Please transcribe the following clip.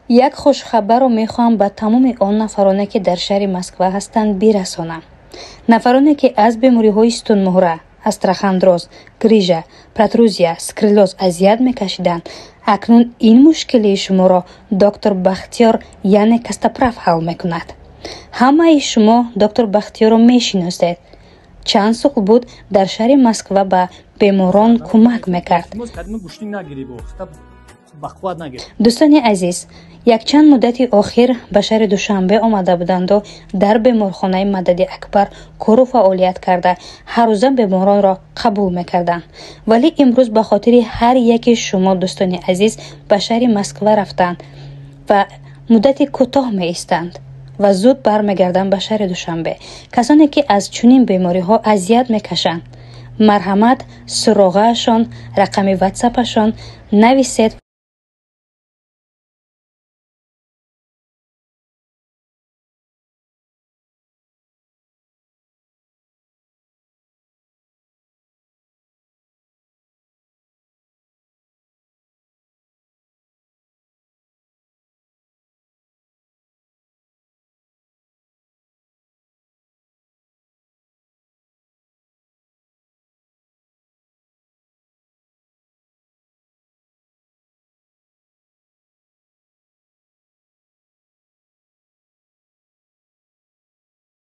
یک خوشخبر میخوام به تمام آن نفرانی که در شهر مسکو هستند برسانم. نفرانی که از بیماری‌های ستون مهره، استرخاندروز، گریژه، پرتروزیا، سکلروز اذیت میکشیدند، اکنون این مشکلی شما را دکتر بختیار یعنی کاستپراف حل میکند. همه شما دکتر بختیار را میشناسید. چند سال بود در شهر مسکو به بیماران کمک میکرد. دوستان عزیز، یک چند مدتی آخر به شهر دوشنبه آمده بودند و در بیمارخانه مدد اکبر کار و فعالیت کرده هر روز بیماران را قبول میکردند. ولی امروز به خاطر هر یک شما دوستان عزیز به شهر مسکو رفتند و مدتی کوتاه می ایستند و زود برمیگردند به شهر دوشنبه. کسانی که از چنین بیماری ها اذیت میکشند، مرحمت، سراغهشان، رقم واتساپشان نویسید